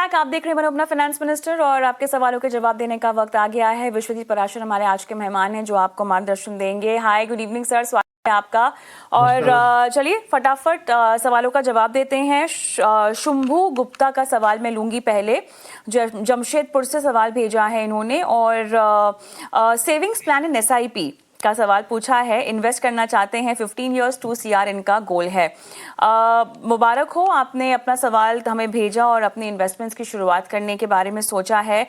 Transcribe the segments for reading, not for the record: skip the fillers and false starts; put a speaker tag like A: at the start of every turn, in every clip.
A: Back. आप देख रहे हैं मैंने अपना फाइनेंस मिनिस्टर और आपके सवालों के जवाब देने का वक्त आ गया है। विश्वजीत पराशर हमारे आज के मेहमान हैं जो आपको मार्गदर्शन देंगे। हाय, गुड इवनिंग सर, स्वागत है आपका। और चलिए फटाफट सवालों का जवाब देते हैं। शुंभू गुप्ता का सवाल मैं लूंगी पहले। जमशेदपुर से सवाल भेजा है इन्होंने और सेविंग्स प्लान इन SIP का सवाल पूछा है। इन्वेस्ट करना चाहते हैं, 15 इयर्स 2 CR इनका गोल है। मुबारक हो, आपने अपना सवाल हमें भेजा और अपनी इन्वेस्टमेंट्स की शुरुआत करने के बारे में सोचा है।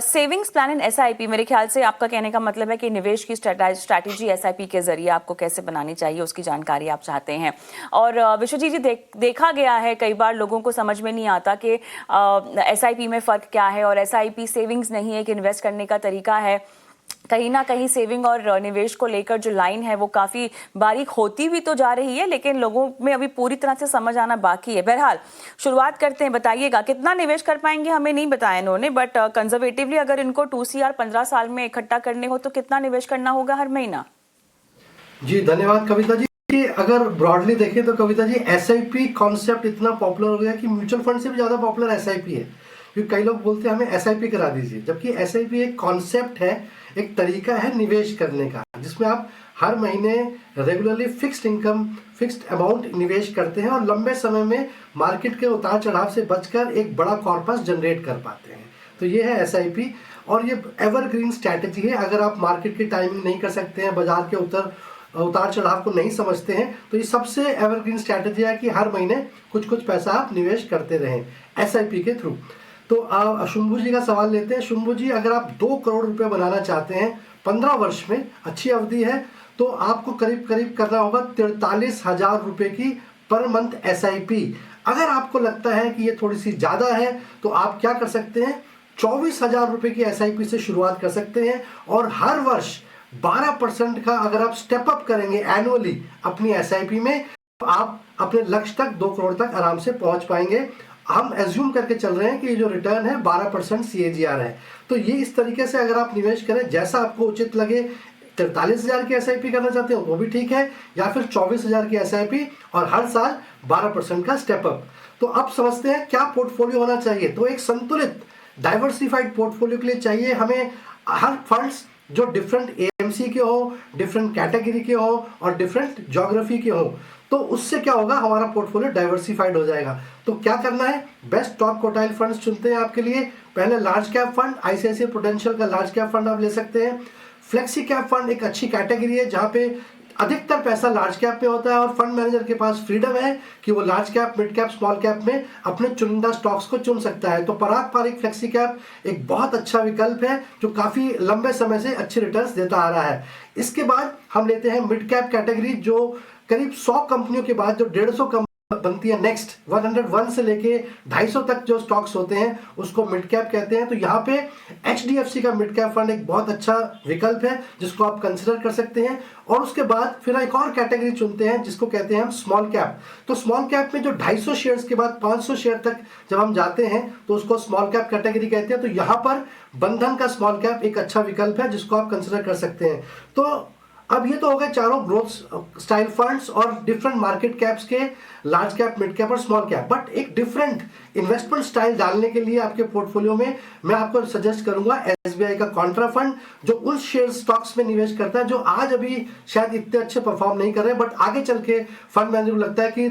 A: सेविंग्स प्लान इन SIP, मेरे ख्याल से आपका कहने का मतलब है कि निवेश की स्ट्रैटेजी SIP के जरिए आपको कैसे बनानी चाहिए उसकी जानकारी आप चाहते हैं। और विश्वजीत जी, देखा गया है कई बार लोगों को समझ में नहीं आता कि SIP में फ़र्क क्या है और SIP सेविंग्स नहीं है, एक इन्वेस्ट करने का तरीका है। कहीं ना कहीं सेविंग और निवेश को लेकर जो लाइन है वो काफ़ी बारीक होती भी तो जा रही है, लेकिन लोगों में अभी पूरी तरह से समझ आना बाकी है। बहरहाल शुरुआत करते हैं। बताइएगा कितना निवेश कर पाएंगे, हमें नहीं बताया इन्होंने, बट कंजर्वेटिवली अगर इनको 2 CR 15 साल में इकट्ठा करने हो तो कितना निवेश करना होगा हर महीना?
B: जी धन्यवाद कविता जी। अगर ब्रॉडली देखें तो कविता जी, SIP कॉन्सेप्ट इतना पॉपुलर हो गया कि म्यूचुअल फंड से भी ज़्यादा पॉपुलर SIP है। क्योंकि कई लोग बोलते हैं हमें SIP करा दीजिए, जबकि SIP एक कॉन्सेप्ट है, एक तरीका है निवेश करने का, जिसमें आप हर महीने regularly fixed income, fixed amount निवेश करते हैं और लंबे समय में मार्केट के उतार चढ़ाव से बचकर एक बड़ा कॉर्पस जनरेट कर पाते हैं। तो ये है SIP और ये एवरग्रीन स्ट्रैटेजी है। अगर आप मार्केट की टाइमिंग नहीं कर सकते हैं, बाजार के उतार चढ़ाव को नहीं समझते हैं, तो ये सबसे एवरग्रीन स्ट्रैटेजी है कि हर महीने कुछ कुछ पैसा आप निवेश करते रहें SIP के थ्रू। तो शुंभू जी का सवाल लेते हैं। शुंभू जी, अगर आप 2 करोड़ रुपए बनाना चाहते हैं 15 वर्ष में, अच्छी अवधि है, तो आपको करीब करीब करना होगा 43,000 रुपए की पर मंथ SIP। अगर आपको लगता है कि ये थोड़ी सी ज़्यादा है तो आप क्या कर सकते हैं, 24,000 रुपए की SIP से शुरुआत कर सकते हैं और हर वर्ष 12% का अगर आप स्टेप अप करेंगे एनुअली अपनी SIP में, आप अपने लक्ष्य तक 2 करोड़ तक आराम से पहुंच पाएंगे। हम एज्यूम करके चल रहे हैं कि ये जो रिटर्न है 12% CAGR है। तो ये इस तरीके से अगर आप निवेश करें, जैसा आपको उचित लगे, 43,000 की SIP करना चाहते हो वो भी ठीक है, या फिर 24,000 की SIP और हर साल 12% का स्टेप अप। तो अब समझते हैं क्या पोर्टफोलियो होना चाहिए। तो एक संतुलित डाइवर्सिफाइड पोर्टफोलियो के लिए चाहिए हमें हर फंड्स जो डिफरेंट AMC के हो, डिफरेंट कैटेगरी के हो और डिफरेंट ज्योग्राफी के हो। तो उससे क्या होगा, हमारा पोर्टफोलियो डाइवर्सिफाइड हो जाएगा। तो क्या करना है, बेस्ट टॉप क्वार्टाइल फंड्स चुनते हैं आपके लिए। पहले large cap fund, ICICI prudential का लार्ज कैप फंड आप ले सकते हैं। फ्लेक्सी कैप फंड एक अच्छी कैटेगरी है जहां पे अधिकतर पैसा लार्ज कैप में होता है और फंड मैनेजर के पास फ्रीडम है कि वो large cap, mid cap, small cap में अपने चुनिंदा स्टॉक्स को चुन सकता है। तो पारंपरिक फ्लेक्सी कैप एक बहुत अच्छा विकल्प है जो काफी लंबे समय से अच्छे रिटर्न्स देता आ रहा है। इसके बाद हम लेते हैं मिड कैप कैटेगरी, जो करीब 100 कंपनियों के बाद जो 150 बनती है, नेक्स्ट 101 से लेके 250 तक जो स्टॉक्स होते हैं उसको मिड कैप कहते हैं। तो यहाँ पे HDFC का मिड कैप फंड एक बहुत अच्छा विकल्प है जिसको आप कंसिडर कर सकते हैं। और उसके बाद फिर एक और कैटेगरी चुनते हैं जिसको कहते हैं हम स्मॉल कैप। तो स्मॉल कैप में जो 250 शेयर्स के बाद 500 शेयर तक जब हम जाते हैं तो उसको स्मॉल कैप कैटेगरी कहते हैं। तो यहाँ पर बंधन का स्मॉल कैप एक अच्छा विकल्प है जिसको आप कंसिडर कर सकते हैं। तो अब ये तो हो गए चारों ग्रोथ स्टाइल फंड्स और डिफरेंट मार्केट कैप्स के, लार्ज कैप, मिड कैप और स्मॉल कैप। बट एक डिफरेंट इन्वेस्टमेंट स्टाइल डालने के लिए आपके पोर्टफोलियो में मैं आपको सजेस्ट करूंगा SBI का कॉन्ट्रा फंड, जो उन शेयर स्टॉक्स में निवेश करता है जो आज अभी शायद इतने अच्छे परफॉर्म नहीं कर रहे, बट आगे चल के फंड मैनेजर को लगता है कि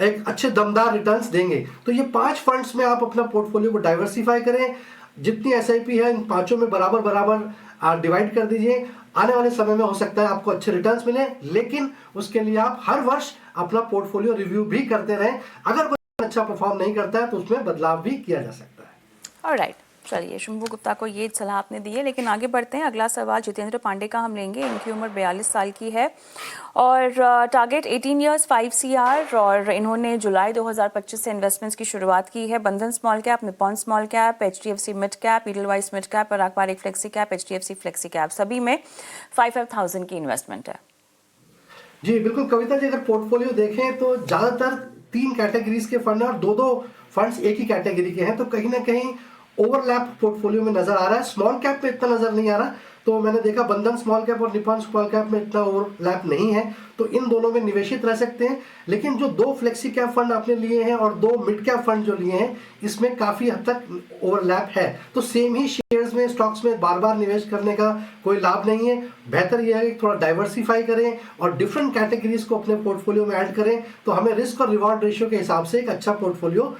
B: एक अच्छे दमदार रिटर्न्स देंगे। तो ये 5 फंड्स में आप अपना पोर्टफोलियो को डाइवर्सिफाई करें। जितनी SIP है इन पांचों में बराबर बराबर डिवाइड कर दीजिए। आने वाले समय में हो सकता है आपको अच्छे रिटर्न्स मिले, लेकिन उसके लिए आप हर वर्ष अपना पोर्टफोलियो रिव्यू भी करते रहें। अगर कोई अच्छा परफॉर्म नहीं करता है तो उसमें बदलाव भी किया जा सकता है।
A: ऑलराइट, चलिए शुंभू गुप्ता को ये सलाह आपने दी है, लेकिन आगे बढ़ते हैं। अगला सवाल जितेंद्र पांडे का हम लेंगे। इनकी उम्र 42 साल की है और टारगेट 18 इयर्स 5 CR और इन्होंने जुलाई 2025 से इन्वेस्टमेंट्स की शुरुआत की है। Bandhan small cap, Nippon small cap, HDFC mid cap, Edelweiss mid cap और पारंपरिक flexi cap, HDFC flexi cap, सभी में 5,000 की इन्वेस्टमेंट है।
B: जी बिल्कुल कविता जी, अगर पोर्टफोलियो देखें तो ज्यादातर 3 कैटेगरीज के फंड है और 2-2 फंड्स एक ही कैटेगरी के हैं। तो कहीं ना कहीं ओवरलैप पोर्टफोलियो में नजर आ रहा है। स्मॉल कैप में इतना नजर नहीं आ रहा, तो मैंने देखा बंधन स्मॉल कैप और निप्पॉन स्मॉल कैप में इतना ओवरलैप नहीं है, तो इन दोनों में निवेशित रह सकते हैं। लेकिन जो 2 फ्लेक्सी कैप फंड आपने लिए हैं और 2 मिड कैप फंड जो लिए हैं, इसमें काफ़ी हद तक ओवरलैप है। तो सेम ही शेयर्स में, स्टॉक्स में बार बार निवेश करने का कोई लाभ नहीं है। बेहतर यह है कि थोड़ा डाइवर्सिफाई करें और डिफरेंट कैटेगरीज को अपने पोर्टफोलियो में ऐड करें, तो हमें रिस्क और रिवॉर्ड रेशियो के हिसाब से एक अच्छा पोर्टफोलियो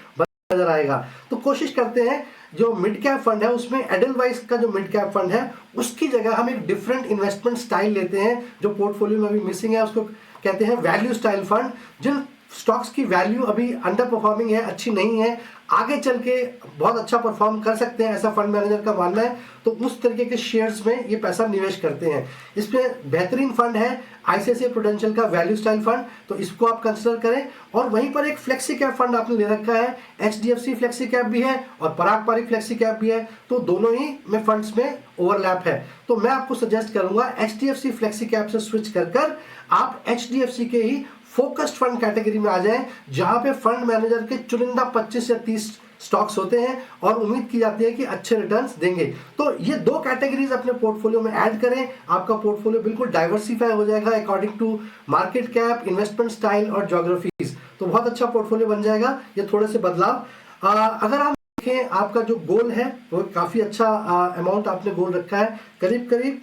B: नजर आएगा। तो कोशिश करते हैं जो मिड कैप फंड है उसमें एडलवाइस का जो मिड कैप फंड है उसकी जगह हम एक डिफरेंट इन्वेस्टमेंट स्टाइल लेते हैं जो पोर्टफोलियो में अभी मिसिंग है, उसको कहते हैं वैल्यू स्टाइल फंड। जिन स्टॉक्स की वैल्यू अभी अंडर परफॉर्मिंग है, अच्छी नहीं है, आगे चल के बहुत अच्छा परफॉर्म कर सकते हैं, ऐसा फंड मैनेजर का मानना है, तो उस तरीके के शेयर्स में ये पैसा निवेश करते हैं। इसमें बेहतरीन फंड है आईसीआईसीआई प्रूडेंशियल का वैल्यू स्टाइल फंड, तो इसको आप कंसिडर करें। और वहीं पर एक फ्लेक्सी कैप फंड आपने ले रखा है, एचडीएफसी फ्लेक्सी कैप भी है और पराग पारिक फ्लेक्सी कैप भी है, तो दोनों ही में फंड्स में ओवरलैप है। तो मैं आपको सजेस्ट करूंगा एचडीएफसी फ्लेक्सी कैप से स्विच कर आप एचडीएफसी के ही फोकस्ड फंड कैटेगरी में आ जाएं, जहां पे फंड मैनेजर के चुनिंदा 25 या 30 स्टॉक्स होते हैं और उम्मीद की जाती है कि अच्छे रिटर्न्स देंगे। तो ये 2 कैटेगरीज अपने पोर्टफोलियो में ऐड करें, आपका पोर्टफोलियो बिल्कुल डाइवर्सिफाई हो जाएगा according to market cap, investment style और ज्योग्राफीज। तो बहुत अच्छा पोर्टफोलियो बन जाएगा ये थोड़े से बदलाव। अगर हम देखें आपका जो गोल है वो काफी अच्छा अमाउंट आपने गोल रखा है, करीब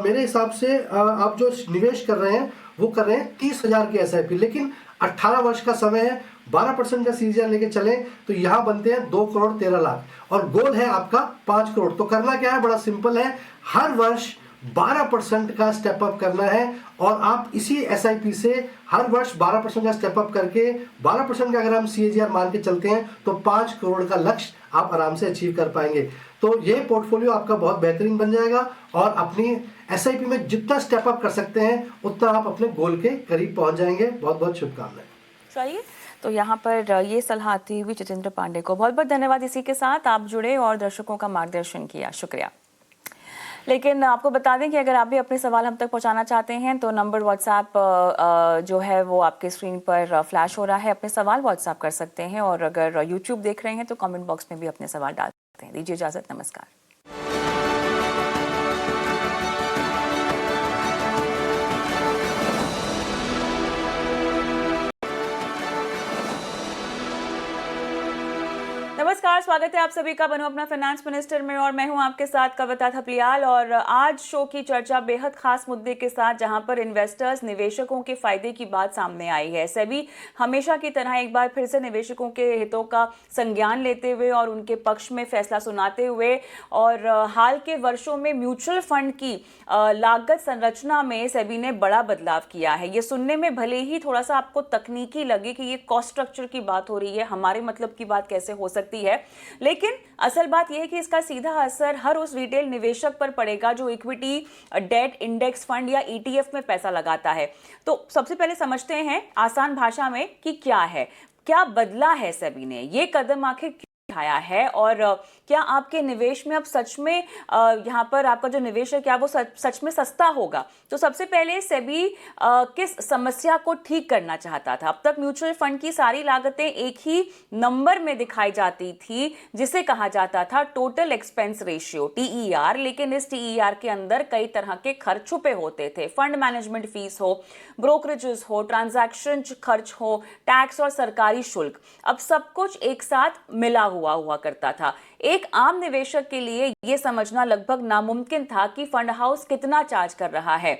B: मेरे हिसाब से आप जो निवेश कर रहे हैं वो कर रहे हैं 30,000 के एसआईपी, लेकिन 18 वर्ष का समय है, 12% का सीजीआर लेके चले तो यहाँ बनते हैं 2 करोड़ 13 लाख और गोल है आपका 5 करोड़। तो करना क्या है, बड़ा सिंपल है, हर वर्ष 12% का स्टेप अप करना है और आप इसी एसआईपी से हर वर्ष 12% का स्टेप अप करके 12% का अगर हम सीएजीआर मान के चलते हैं तो 5 करोड़ का लक्ष्य आप आराम से अचीव कर पाएंगे। तो ये पोर्टफोलियो आपका बहुत बेहतरीन बन जाएगा और अपनी एसआईपी में जितना स्टेप अप कर सकते हैं उतना आप अपने गोल के करीब पहुंच जाएंगे। बहुत बहुत शुभकामनाएं।
A: चलिए, तो यहाँ पर ये सलाह आती हुई जितेंद्र पांडे को बहुत बहुत धन्यवाद। इसी के साथ आप जुड़े और दर्शकों का मार्गदर्शन किया, शुक्रिया। लेकिन आपको बता दें कि अगर आप भी अपने सवाल हम तक पहुंचाना चाहते हैं तो नंबर व्हाट्सएप जो है वो आपके स्क्रीन पर फ्लैश हो रहा है, अपने सवाल व्हाट्सएप कर सकते हैं और अगर यूट्यूब देख रहे हैं तो कमेंट बॉक्स में भी अपने सवाल डाल सकते हैं। दीजिए इजाजत, नमस्कार। नमस्कार, स्वागत है आप सभी का बनो अपना फाइनेंस मिनिस्टर में और मैं हूं आपके साथ कविता थपलियाल। और आज शो की चर्चा बेहद खास मुद्दे के साथ, जहां पर इन्वेस्टर्स, निवेशकों के फायदे की बात सामने आई है। सेबी हमेशा की तरह एक बार फिर से निवेशकों के हितों का संज्ञान लेते हुए और उनके पक्ष में फैसला सुनाते हुए और हाल के वर्षों में म्यूचुअल फंड की लागत संरचना में सेबी ने बड़ा बदलाव किया है। ये सुनने में भले ही थोड़ा सा आपको तकनीकी लगे कि ये कॉस्ट स्ट्रक्चर की बात हो रही है, हमारे मतलब की बात कैसे हो सकती है, लेकिन असल बात यह है कि इसका सीधा असर हर उस रिटेल निवेशक पर पड़ेगा जो इक्विटी, डेट, इंडेक्स फंड या ईटीएफ में पैसा लगाता है। तो सबसे पहले समझते हैं आसान भाषा में कि क्या बदला है सेबी ने, ये कदम आखिर उठाया है और क्या आपके निवेश में अब सच में यहाँ पर आपका जो निवेश है क्या वो सच में सस्ता होगा। तो सबसे पहले सेबी किस समस्या को ठीक करना चाहता था। अब तक म्यूचुअल फंड की सारी लागतें एक ही नंबर में दिखाई जाती थी जिसे कहा जाता था टोटल एक्सपेंस रेशियो, टीईआर, लेकिन इस टीईआर के अंदर कई तरह के खर्च छुपे होते थे। फंड मैनेजमेंट फीस हो, ब्रोकरेजेस हो, ट्रांजैक्शन खर्च हो, टैक्स और सरकारी शुल्क, अब सब कुछ एक साथ मिला हुआ करता था। एक आम निवेशक के लिए यह समझना लगभग नामुमकिन था कि फंड हाउस कितना चार्ज कर रहा है,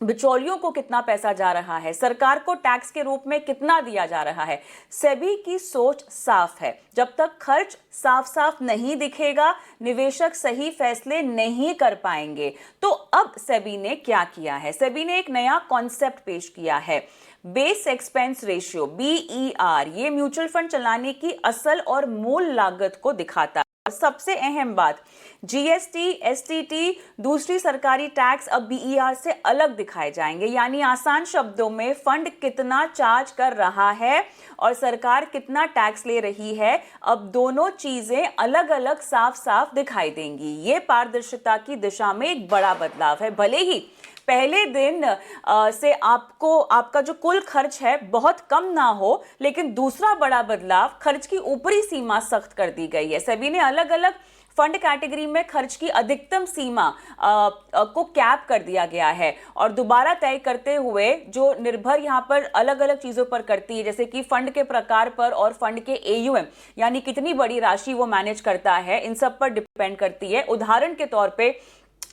A: बिचौलियों को कितना पैसा जा रहा है, सरकार को टैक्स के रूप में कितना दिया जा रहा है। सेबी की सोच साफ है, जब तक खर्च साफ साफ नहीं दिखेगा निवेशक सही फैसले नहीं कर पाएंगे। तो अब सेबी ने क्या किया है, सेबी ने एक नया कॉन्सेप्ट पेश किया है, बेस एक्सपेंस रेशियो, BER। ये म्यूचुअल फंड चलाने की असल और मूल लागत को दिखाता है। और सबसे अहम बात, जीएसटी, एसटीटी, दूसरी सरकारी टैक्स अब BER से अलग दिखाए जाएंगे। यानी आसान शब्दों में फंड कितना चार्ज कर रहा है और सरकार कितना टैक्स ले रही है, अब दोनों चीजें अलग अलग साफ साफ दिखाई देंगी। ये पारदर्शिता की दिशा में एक बड़ा बदलाव है। भले ही पहले दिन से आपका जो कुल खर्च है बहुत कम ना हो, लेकिन दूसरा बड़ा बदलाव, खर्च की ऊपरी सीमा सख्त कर दी गई है। सेबी ने अलग अलग फंड कैटेगरी में खर्च की अधिकतम सीमा को कैप कर दिया गया है और दोबारा तय करते हुए जो निर्भर यहाँ पर अलग अलग चीजों पर करती है, जैसे कि फंड के प्रकार पर और फंड के एयूएम यानी कितनी बड़ी राशि वो मैनेज करता है, इन सब पर डिपेंड करती है। उदाहरण के तौर पे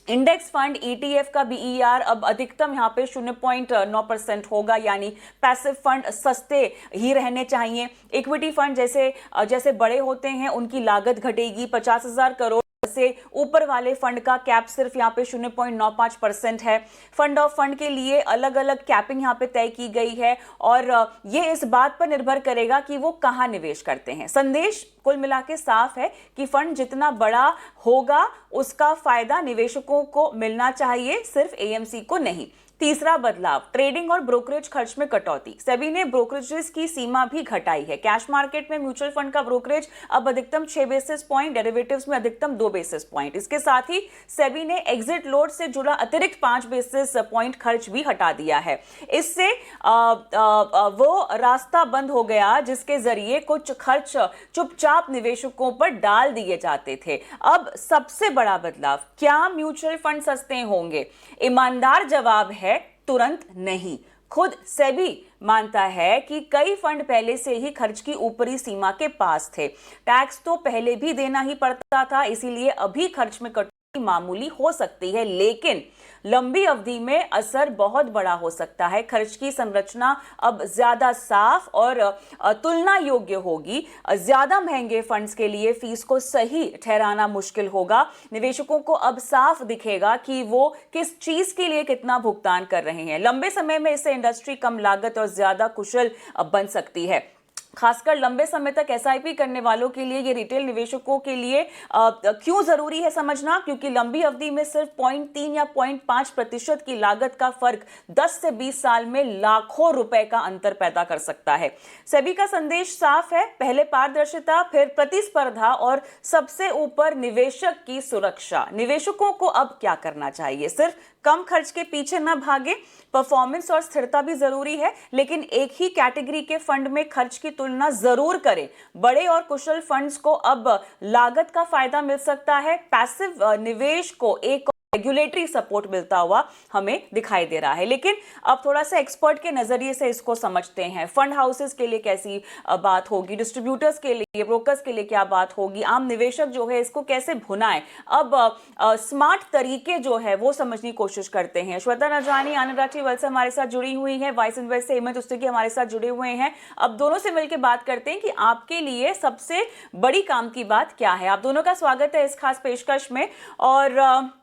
A: इंडेक्स फंड ईटीएफ का बीईआर अब अधिकतम यहाँ पे 0.9% होगा, यानी पैसिव फंड सस्ते ही रहने चाहिए। इक्विटी फंड जैसे जैसे बड़े होते हैं उनकी लागत घटेगी। 50,000 करोड़ से ऊपर वाले फंड का कैप सिर्फ यहाँ पे 0.95% है। फंड ऑफ फंड के लिए अलग अलग कैपिंग यहाँ पे तय की गई है और ये इस बात पर निर्भर करेगा कि वो कहाँ निवेश करते हैं। संदेश कुल मिला के साफ है कि फंड जितना बड़ा होगा उसका फायदा निवेशकों को मिलना चाहिए, सिर्फ एएमसी को नहीं। तीसरा बदलाव, ट्रेडिंग और ब्रोकरेज खर्च में कटौती। सेबी ने ब्रोकरेजेस की सीमा भी घटाई है। कैश मार्केट में म्यूचुअल फंड का ब्रोकरेज अब अधिकतम 6 बेसिस पॉइंट, डेरिवेटिव्स में अधिकतम 2 बेसिस पॉइंट। इसके साथ ही सेबी ने एग्जिट लोड से जुड़ा अतिरिक्त 5 बेसिस पॉइंट खर्च भी हटा दिया है। इससे वो रास्ता बंद हो गया जिसके जरिए कुछ खर्च चुपचाप निवेशकों पर डाल दिए जाते थे। अब सबसे बड़ा बदलाव, क्या म्यूचुअल फंड सस्ते होंगे? ईमानदार जवाब है तुरंत नहीं। खुद सेबी मानता है कि कई फंड पहले से ही खर्च की ऊपरी सीमा के पास थे। टैक्स तो पहले भी देना ही पड़ता था, इसीलिए अभी खर्च में कटौती मामूली हो सकती है, लेकिन लंबी अवधि में असर बहुत बड़ा हो सकता है। खर्च की संरचना अब ज्यादा साफ और तुलना योग्य होगी। ज्यादा महंगे फंड्स के लिए फीस को सही ठहराना मुश्किल होगा। निवेशकों को अब साफ दिखेगा कि वो किस चीज के लिए कितना भुगतान कर रहे हैं। लंबे समय में इससे इंडस्ट्री कम लागत और ज्यादा कुशल बन सकती है। खासकर लंबे समय तक एसआईपी करने वालों के लिए, ये रिटेल निवेशकों के लिए क्यों जरूरी है समझना, क्योंकि लंबी अवधि में सिर्फ 0.3 या 0.5% की लागत का फर्क 10 से 20 साल में लाखों रुपए का अंतर पैदा कर सकता है। सेबी का संदेश साफ है, पहले पारदर्शिता, फिर प्रतिस्पर्धा और सबसे ऊपर निवेशक की सुरक्षा। निवेशकों को अब क्या करना चाहिए? सिर्फ कम खर्च के पीछे न भागे। परफॉर्मेंस और स्थिरता भी जरूरी है, लेकिन एक ही कैटेगरी के फंड में खर्च की तुलना जरूर करें। बड़े और कुशल फंड्स को अब लागत का फायदा मिल सकता है। पैसिव निवेश को एक रेगुलेटरी सपोर्ट मिलता हुआ हमें दिखाई दे रहा है। लेकिन अब थोड़ा सा एक्सपर्ट के नजरिए से इसको समझते हैं। फंड हाउसेस के लिए कैसी बात होगी, डिस्ट्रीब्यूटर्स के लिए, ब्रोकर्स के लिए क्या बात होगी, आम निवेशक जो है इसको कैसे भुनाए। अब स्मार्ट तरीके जो है वो समझने की कोशिश करते हैं। श्वेता नरजानी आनंद राठी वेल्थ से हमारे साथ जुड़ी हुई है, वाइस इन्वेस्ट से हेमंत उस्तगी हमारे साथ जुड़े हुए हैं। अब दोनों से मिलकर बात करते हैं कि आपके लिए सबसे बड़ी काम की बात क्या है। आप दोनों का स्वागत है इस खास पेशकश में। और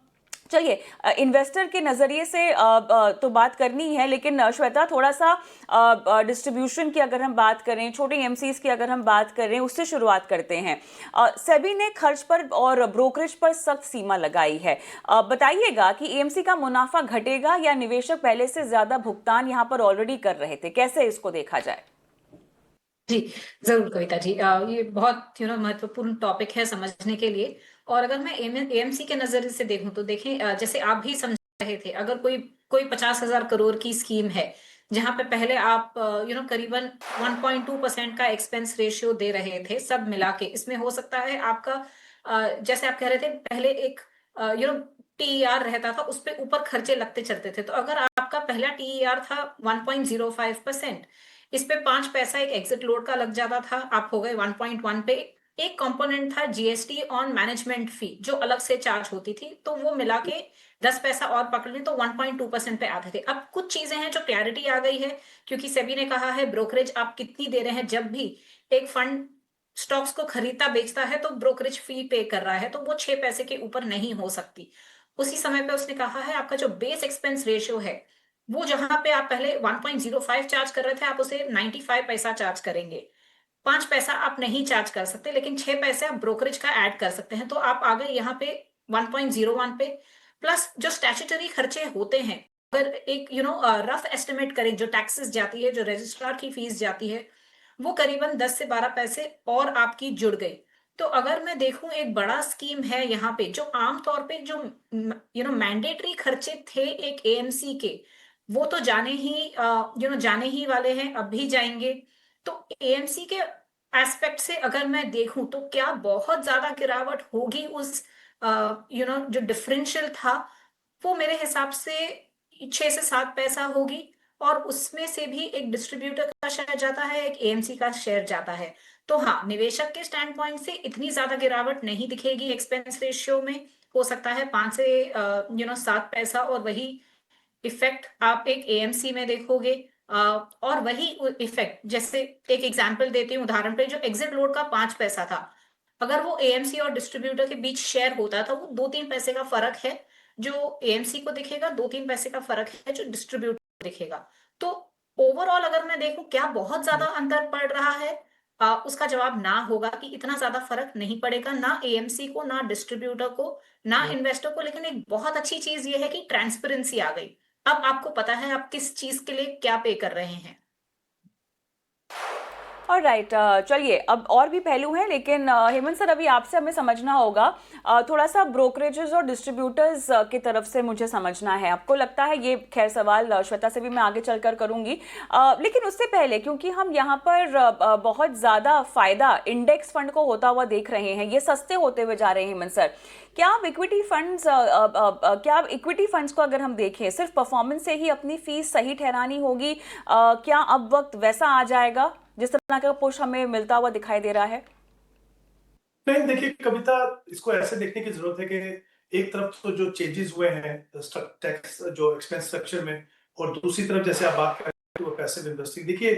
A: चलिए, इन्वेस्टर के नजरिए से तो बात करनी है, लेकिन श्वेता थोड़ा सा डिस्ट्रीब्यूशन की अगर हम बात करें, छोटे एमसीज की अगर हम बात करें, उससे शुरुआत करते हैं। सेबी ने खर्च पर और ब्रोकरेज पर सख्त सीमा लगाई है। बताइएगा कि एएमसी का मुनाफा घटेगा या निवेशक पहले से ज्यादा भुगतान यहाँ पर ऑलरेडी कर रहे थे, कैसे इसको देखा जाए?
C: जी, जरूर कविता जी। ये बहुत महत्वपूर्ण टॉपिक है समझने के लिए। और अगर मैं एएमसी के नजरिए से देखूं तो देखें, जैसे आप भी समझ रहे थे, अगर कोई 50,000 करोड़ की स्कीम है जहां पे पहले आप करीबन 1.2% का एक्सपेंस रेशियो दे रहे थे, सब मिला के इसमें हो सकता है आपका, जैसे आप कह रहे थे, पहले एक टीईआर रहता था, उस पे ऊपर खर्चे लगते चलते थे। तो अगर आपका पहला टीईआर था 1.05%, इस पे 5 पैसा एक एग्जिट लोड का लग जाता था, आप हो गए 1.1 पे। एक कंपोनेंट था जीएसटी ऑन मैनेजमेंट फी, जो अलग से चार्ज होती थी, तो वो मिला के 10 पैसा और पकड़ लें तो 1.2% पे आते थे। अब कुछ चीजें हैं जो क्लैरिटी आ गई है, क्योंकि सेबी ने कहा है ब्रोकरेज आप कितनी दे रहे हैं। जब भी एक फंड स्टॉक्स को खरीदता बेचता है तो ब्रोकरेज फी पे कर रहा है, तो वो 6 पैसे के ऊपर नहीं हो सकती। उसी समय पे उसने कहा है आपका जो बेस एक्सपेंस रेशियो है, वो जहां पे आप पहले 1.05 चार्ज कर रहे थे, आप उसे 95 पैसा चार्ज करेंगे। 5 पैसा आप नहीं चार्ज कर सकते, लेकिन 6 पैसे आप ब्रोकरेज का ऐड कर सकते हैं। तो आप आ गए यहाँ पे 1.01 पे। प्लस जो स्टैट्यूटरी खर्चे होते हैं, अगर एक रफ एस्टिमेट करें, जो टैक्सेस जाती है, जो रजिस्ट्रार की फीस जाती है, वो करीबन 10 से 12 पैसे और आपकी जुड़ गई। तो अगर मैं देखूं, एक बड़ा स्कीम है यहाँ पे, जो आमतौर पे जो मैंडेटरी खर्चे थे एक एएमसी के, वो तो जाने ही वाले हैं, अब भी जाएंगे। तो एएमसी के एस्पेक्ट से अगर मैं देखूं तो क्या बहुत ज्यादा गिरावट होगी उस जो डिफरेंशियल था, वो मेरे हिसाब से 6 से 7 पैसा होगी। और उसमें से भी एक डिस्ट्रीब्यूटर का शेयर जाता है, एक एएमसी का शेयर जाता है। तो हाँ, निवेशक के स्टैंड पॉइंट से इतनी ज्यादा गिरावट नहीं दिखेगी एक्सपेंस रेशियो में। हो सकता है 5 से 7 पैसा, और वही इफेक्ट आप एक एएमसी में देखोगे। और वही इफेक्ट, जैसे एक एग्जांपल देती हूँ उदाहरण पे, जो एग्जिट लोड का 5 पैसा था, अगर वो एएमसी और डिस्ट्रीब्यूटर के बीच शेयर होता था, वो 2-3 पैसे का फर्क है जो एएमसी को दिखेगा, 2-3 पैसे का फर्क है जो डिस्ट्रीब्यूटर को दिखेगा। तो ओवरऑल अगर मैं देखूं क्या बहुत ज्यादा अंतर पड़ रहा है, उसका जवाब ना होगा कि इतना ज्यादा फर्क नहीं पड़ेगा, ना एएमसी को, ना डिस्ट्रीब्यूटर को, ना इन्वेस्टर को। लेकिन एक बहुत अच्छी चीज ये है कि ट्रांसपेरेंसी आ गई। अब आपको पता है आप किस चीज के लिए क्या पे कर रहे हैं।
A: और राइट, चलिए अब और भी पहलू हैं, लेकिन हेमंत सर अभी आपसे हमें समझना होगा, थोड़ा सा ब्रोकरेजेस और डिस्ट्रीब्यूटर्स की तरफ से मुझे समझना है। आपको लगता है ये, खैर सवाल श्वेता से भी मैं आगे चलकर करूंगी, लेकिन उससे पहले क्योंकि हम यहाँ पर बहुत ज़्यादा फायदा इंडेक्स फंड को होता हुआ देख रहे हैं, ये सस्ते होते हुए जा रहे हैं हेमंत सर, क्या आप इक्विटी फंड्स क्या आप इक्विटी फंड्स को अगर हम देखें सिर्फ परफॉर्मेंस से ही अपनी फीस सही ठहरानी होगी, क्या अब वक्त वैसा आ जाएगा जिस तरह का पुश हमें मिलता हुआ दिखाई दे रहा है?
D: नहीं, देखिए कविता, इसको ऐसे देखने की जरूरत है कि एक तरफ तो जो चेंजेस हुए हैं टैक्स जो एक्सपेंस स्ट्रक्चर में, और दूसरी तरफ जैसे आप बात कर रहे हो पैसिव इन्वेस्टिंग, देखिए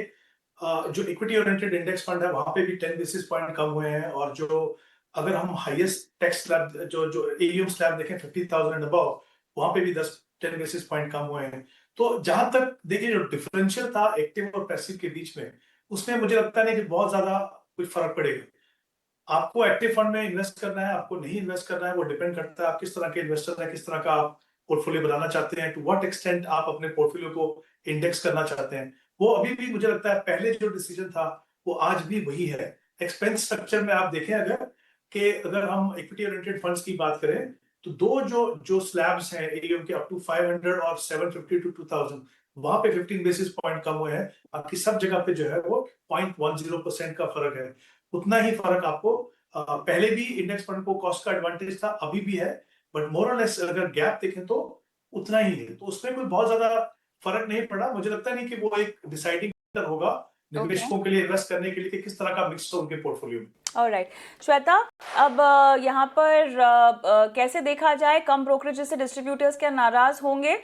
D: जो इक्विटी ओरिएंटेड इंडेक्स फंड है वहां पे भी 10 बेसिस पॉइंट कम हुए हैं। और जो अगर हम हाईएस्ट टैक्स स्लैब जो एयूएम स्लैब देखें 50,000 एंड अबव, वहां पे भी 10 बेसिस पॉइंट कम हुए हैं। तो जहां तक देखिए जो डिफरेंशियल था एक्टिव और पैसिव के बीच में, उसमें मुझे लगता नहीं कि बहुत ज्यादा कुछ फर्क पड़ेगा। आपको एक्टिव फंड में इन्वेस्ट करना है, आपको नहीं इन्वेस्ट करना है, वो डिपेंड करता है आप किस तरह के इन्वेस्टर हैं, किस तरह का आप पोर्टफोलियो बनाना चाहते हैं, टू व्हाट एक्सटेंट आप अपने पोर्टफोलियो को इंडेक्स करना चाहते हैं। वो अभी भी मुझे लगता है पहले जो डिसीजन था वो आज भी वही है। एक्सपेंस स्ट्रक्चर में आप देखें अगर हम इक्विटी ओरिएंटेड फंड्स की बात करें, तो दो जो स्लैब्स हैं एयूएम के अप टू 500 और 750 टू 2000, वहां पे 15 बेसिस पॉइंट कम हुए हैं। बाकी सब जगह पे जो है वो 0.10% का फर्क है। उतना ही फर्क आपको पहले भी इंडेक्स फंड को कॉस्ट का एडवांटेज था, अभी भी है, बट मोर और लेस अगर गैप देखें तो उतना ही है। तो उसमें कोई बहुत ज्यादा फर्क नहीं पड़ा। मुझे लगता नहीं कि वो एक डिसाइडिंग फैक्टर होगा निवेशकों के लिए इन्वेस्ट करने के लिए कि किस तरह का मिक्स हो उनके पोर्टफोलियो में।
A: ऑलराइट श्वेता, अब यहाँ पर कैसे देखा जाए, कम ब्रोकरेज से डिस्ट्रीब्यूटर्स क्या नाराज होंगे?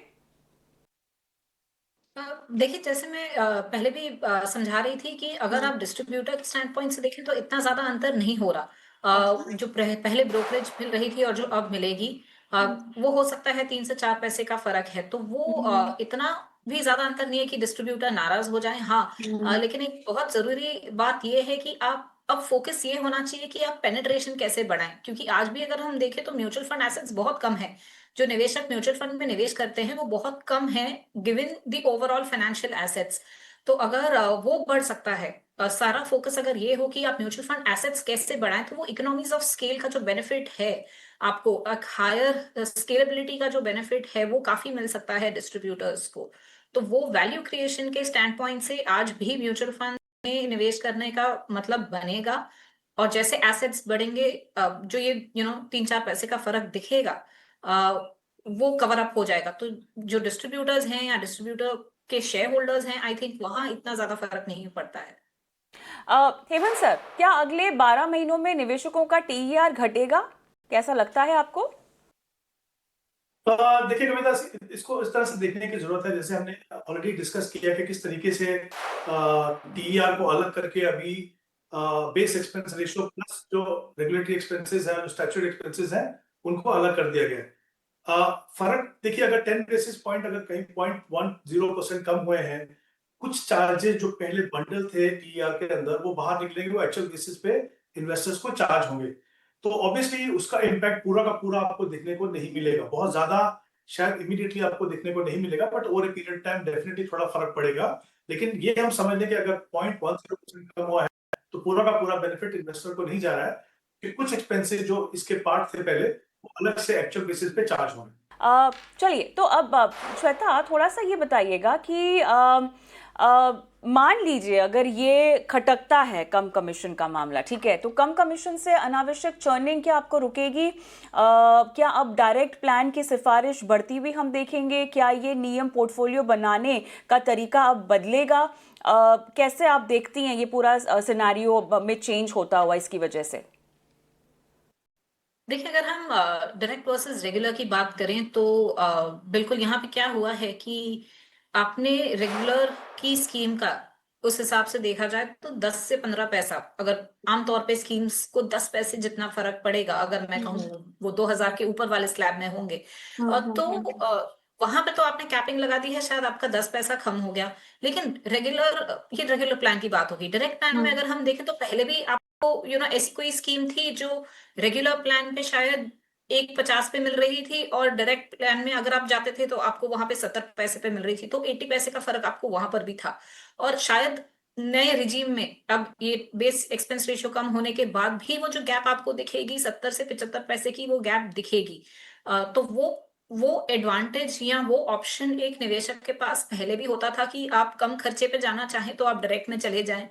C: देखिए, जैसे मैं पहले भी समझा रही थी कि अगर आप डिस्ट्रीब्यूटर के स्टैंड पॉइंट से देखें तो इतना ज्यादा अंतर नहीं हो रहा। जो पहले ब्रोकरेज मिल रही थी और जो अब मिलेगी, वो हो सकता है 3 से 4 पैसे का फर्क है। तो वो इतना भी ज्यादा अंतर नहीं है कि डिस्ट्रीब्यूटर नाराज हो जाए। हाँ, लेकिन एक बहुत जरूरी बात ये है कि आप अब फोकस ये होना चाहिए कि आप पेनिट्रेशन कैसे बढ़ाएं, क्योंकि आज भी अगर हम देखें तो म्यूचुअल फंड एसेट्स बहुत कम है। जो निवेशक म्यूचुअल फंड में निवेश करते हैं वो बहुत कम है given the overall financial assets. तो अगर वो बढ़ सकता है, सारा फोकस अगर ये हो कि आप म्यूचुअल फंड एसेट्स कैसे बढ़ाएं, तो वो इकोनॉमीज ऑफ स्केल का जो बेनिफिट है, आपको एक हायर स्केलेबिलिटी का जो बेनिफिट है, वो काफी मिल सकता है डिस्ट्रीब्यूटर्स को। तो वो वैल्यू क्रिएशन के स्टैंड पॉइंट से आज भी म्यूचुअल फंड में निवेश करने का मतलब बनेगा। और जैसे एसेट्स बढ़ेंगे, जो ये 3-4 पैसे का फर्क दिखेगा, वो कवर अप हो जाएगा। तो जो डिस्ट्रीब्यूटर्स हैं या डिस्ट्रीब्यूटर के शेयर होल्डर्स हैं, आई थिंक वहां इतना ज्यादा फर्क नहीं पड़ता है।
A: हेमंत सर, क्या अगले 12 महीनों में निवेशकों का टीईआर घटेगा, कैसा लगता है आपको?
D: देखिए कविता, इसको इस तरह से देखने की जरूरत है, जैसे हमने ऑलरेडी डिस्कस किया कि किस तरीके से टीईआर को अलग करके अभी बेस एक्सपेंस रेशियो प्लस जो रेगुलेटरी एक्सपेंसेस है, जो स्टैट्यूटरी एक्सपेंसेस हैं, उनको अलग कर दिया गया है। फर्क देखिए, अगर 10 बेसिस पॉइंट अगर कहीं 0.10% कम हुए हैं, कुछ चार्जेस जो पहले बंडल थे टीईआर के अंदर वो बाहर निकलेंगे, वो एक्चुअल बेसिस पे इन्वेस्टर्स को चार्ज होंगे। तो ऑब्वियसली उसका इम्पैक्ट पूरा का पूरा आपको देखने को नहीं मिलेगा, बहुत ज्यादा शायद इमीडिएटली आपको देखने को नहीं मिलेगा, but over a period time definitely थोड़ा फर्क पड़ेगा। लेकिन ये हम समझ लें कि अगर 0.10% कम हुआ है तो पूरा का पूरा बेनिफिट इन्वेस्टर को नहीं जा रहा है, कि कुछ एक्सपेंसेस जो इसके पार्ट थे पहले वो अलग से एक्चुअल बेसिस पे चार्ज होंगे।
A: चलिए, तो अब श्वेता थोड़ा सा ये बताइएगा कि मान लीजिए अगर ये खटकता है कम कमीशन का मामला, ठीक है, तो कम कमीशन से अनावश्यक चर्निंग क्या आपको रुकेगी? क्या अब डायरेक्ट प्लान की सिफारिश बढ़ती हुई हम देखेंगे? क्या ये नियम पोर्टफोलियो बनाने का तरीका अब बदलेगा? कैसे आप देखती हैं ये पूरा सिनेरियो में चेंज होता हुआ इसकी वजह से?
C: देखिए, अगर हम डायरेक्ट वर्सेस रेगुलर की बात करें तो बिल्कुल यहाँ पे क्या हुआ है कि आपने रेगुलर की स्कीम का उस हिसाब से देखा जाए तो 10 से 15 पैसा, अगर आमतौर पे स्कीम्स को 10 पैसे जितना फर्क पड़ेगा, अगर मैं कहूँ वो 2000 के ऊपर वाले स्लैब में होंगे, तो वहां पे तो आपने कैपिंग लगा दी है, शायद आपका 10 पैसा कम हो गया। लेकिन ये रेगुलर प्लान की बात होगी। डायरेक्ट प्लान में अगर हम देखें तो पहले भी आपको ऐसी कोई स्कीम थी जो रेगुलर प्लान पे शायद 1.50 पे मिल रही थी, और डायरेक्ट प्लान में अगर आप जाते थे तो आपको वहां पे 70 पैसे पे मिल रही थी, तो 80 पैसे का फर्क आपको वहां पर भी था। और शायद नए रिजीम में अब ये बेस एक्सपेंस रेशियो कम होने के बाद भी वो जो गैप आपको दिखेगी 70 से 75 पैसे की, वो गैप दिखेगी। तो वो एडवांटेज या वो ऑप्शन एक निवेशक के पास पहले भी होता था कि आप कम खर्चे पे जाना चाहें तो आप डायरेक्ट में चले जाएं,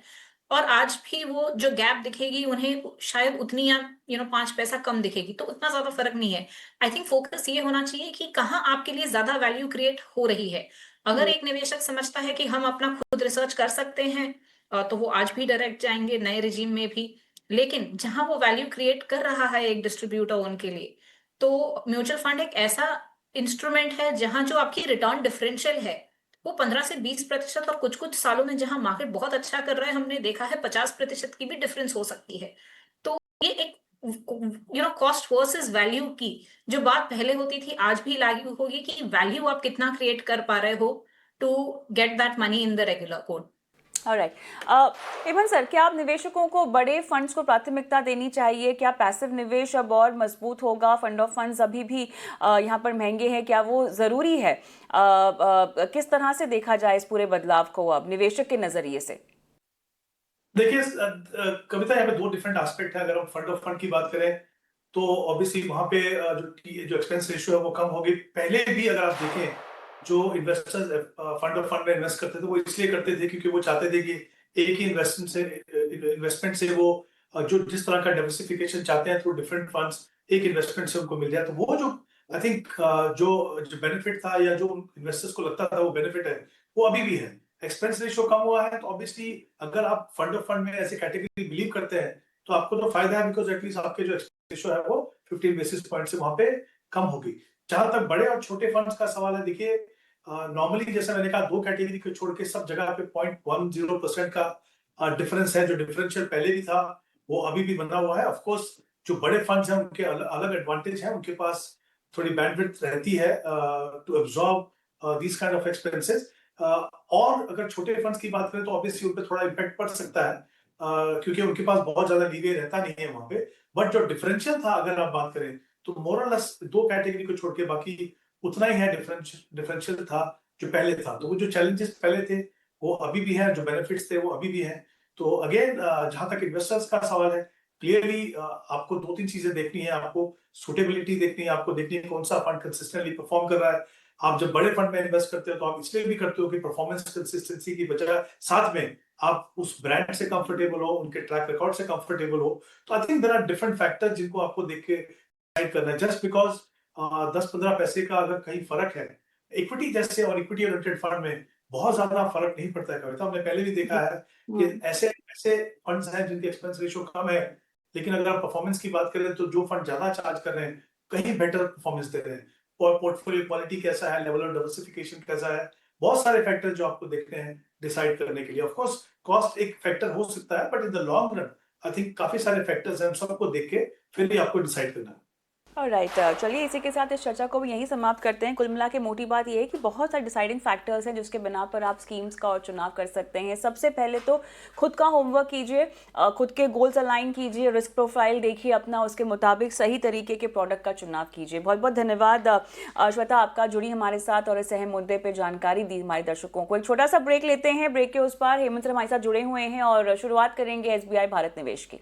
C: और आज भी वो जो गैप दिखेगी उन्हें शायद उतनी या 5 पैसा कम दिखेगी, तो उतना ज्यादा फर्क नहीं है। आई थिंक फोकस ये होना चाहिए कि कहाँ आपके लिए ज्यादा वैल्यू क्रिएट हो रही है। अगर एक निवेशक समझता है कि हम अपना खुद रिसर्च कर सकते हैं, तो वो आज भी डायरेक्ट जाएंगे नए रिजीम में भी। लेकिन जहां वो वैल्यू क्रिएट कर रहा है एक डिस्ट्रीब्यूटर उनके लिए, तो म्यूचुअल फंड एक ऐसा इंस्ट्रूमेंट है जहां जो आपकी रिटर्न डिफरेंशियल है वो 15 से 20%, और कुछ कुछ सालों में जहां मार्केट बहुत अच्छा कर रहा है हमने देखा है 50% की भी डिफरेंस हो सकती है। तो ये एक कॉस्ट वर्सेस वैल्यू की जो बात पहले होती थी आज भी लागू होगी, कि वैल्यू आप कितना क्रिएट कर पा रहे हो to get that money in the regular code.
A: Alright, Hemant sir, क्या आप निवेशकों को बड़े फंड्स को प्राथमिकता देनी चाहिए? क्या पैसिव निवेश अब और मजबूत होगा? फंड ऑफ फंड्स अभी भी यहाँ पर महंगे हैं, क्या वो ज़रूरी है? किस तरह से देखा जाए इस पूरे बदलाव को अब निवेशक के नज़रिए से?
D: देखिए कविता, यहाँ पे दो डिफरेंट एस्पेक्ट है। अगर हम फंड ऑफ फंड की बात करें तो ऑब्वियसली वहां पे जो एक्सपेंस रेशियो है वो कम होगी। पहले भी अगर आप देखें, जो इन्वेस्टर्स फंड ऑफ फंड में इन्वेस्ट करते थे वो इसलिए करते थे क्योंकि वो चाहते थे कि एक ही इन्वेस्टमेंट से वो जो जिस तरह का डाइवर्सिफिकेशन चाहते हैं थ्रू डिफरेंट फंड्स, एक इन्वेस्टमेंट से उनको मिल जाए। तो वो जो आई थिंक जो बेनिफिट था या जो इन्वेस्टर्स को लगता था वो बेनिफिट है, वो अभी भी है। एक्सपेंस रेशियो कम हुआ है तो ऑब्वियसली अगर आप फंड ऑफ फंड में ऐसे कैटेगरी बिलीव करते हैं तो आपको तो फायदा है, बिकॉज एटलीस्ट आपके जो एक्सपेंस रेशियो है वो 15 बेसिस पॉइंट से वहां पे कम होगी। जहां तक बड़े और छोटे फंड्स का सवाल है, देखिए नॉर्मली जैसे मैंने कहा दो कैटेगरी को छोड़ के सब जगह पे 0.10% का डिफरेंस है। जो डिफरेंशियल पहले भी था वो अभी भी बना हुआ है। ऑफ कोर्स जो बड़े फंड्स हैं उनके अलग एडवांटेज है, उनके पास थोड़ी बैंडविड्थ रहती है to absorb these kind of expenses. और अगर छोटे फंड्स की बात करें तो ऑब्वियसली उन पे थोड़ा इम्पैक्ट पड़ सकता है क्योंकि उनके पास बहुत ज्यादा लीवे रहता नहीं है वहां पे। बट जो डिफरेंशियल था अगर आप बात करें तो मोर और लेस दो कैटेगरी को छोड़ के बाकी उतना ही है डिफरेंशियल था जो पहले था। तो वो जो चैलेंजेस पहले थे वो अभी भी है, जो बेनिफिट्स थे वो अभी भी हैं। तो अगेन जहां तक इन्वेस्टर्स का सवाल है, क्लियरली आपको दो तीन चीजें देखनी है। आपको सुटेबिलिटी देखनी है, आपको देखनी है कौन सा फंड कंसिस्टेंटली परफॉर्म कर रहा है। आप जब बड़े फंड में इन्वेस्ट करते हो तो आप इसलिए भी करते हो कि परफॉर्मेंस कंसिस्टेंसी की बजाय साथ में आप उस ब्रांड से कंफर्टेबल हो, उनके ट्रैक रिकॉर्ड से कंफर्टेबल हो। तो I think there are different factors जिनको आपको देख के डिसाइड करना है। जस्ट बिकॉज 10-15 पैसे का अगर कहीं फर्क है, इक्विटी जैसे और इक्विटी ओरिएंटेड फंड में बहुत ज्यादा फर्क नहीं पड़ता है। कविता, हमने पहले भी देखा है कि ऐसे ऐसे फंड्स हैं जिनके एक्सपेंस रेशियो कम है, लेकिन अगर आप परफॉर्मेंस की बात करें तो जो फंड ज्यादा चार्ज कर रहे हैं कहीं बेटर परफॉर्मेंस दे रहे हैं। और पोर्टफोलियो क्वालिटी कैसा है, लेवल ऑफ डाइवर्सिफिकेशन कैसा है, बहुत सारे फैक्टर जो आपको देखने हैं डिसाइड करने के लिए। ऑफ कोर्स कॉस्ट एक फैक्टर हो सकता है, but in the long run I think काफी सारे फैक्टर्स हैं, सबको देख के फिर भी आपको डिसाइड करना है।
A: ऑलराइट, चलिए इसी के साथ इस चर्चा को भी यहीं समाप्त करते हैं। कुल मिला के मोटी बात यह है कि बहुत सारे डिसाइडिंग फैक्टर्स हैं जिसके बिना पर आप स्कीम्स का और चुनाव कर सकते हैं। सबसे पहले तो खुद का होमवर्क कीजिए, खुद के गोल्स अलाइन कीजिए, रिस्क प्रोफाइल देखिए अपना, उसके मुताबिक सही तरीके के प्रोडक्ट का चुनाव कीजिए। बहुत बहुत धन्यवाद श्वेता आपका, जुड़ी हमारे साथ और इस अहम मुद्दे पर जानकारी दी हमारे दर्शकों को। एक छोटा सा ब्रेक लेते हैं, ब्रेक के उस पार हेमंत सर हमारे साथ जुड़े हुए हैं और शुरुआत करेंगे SBI भारत निवेश की।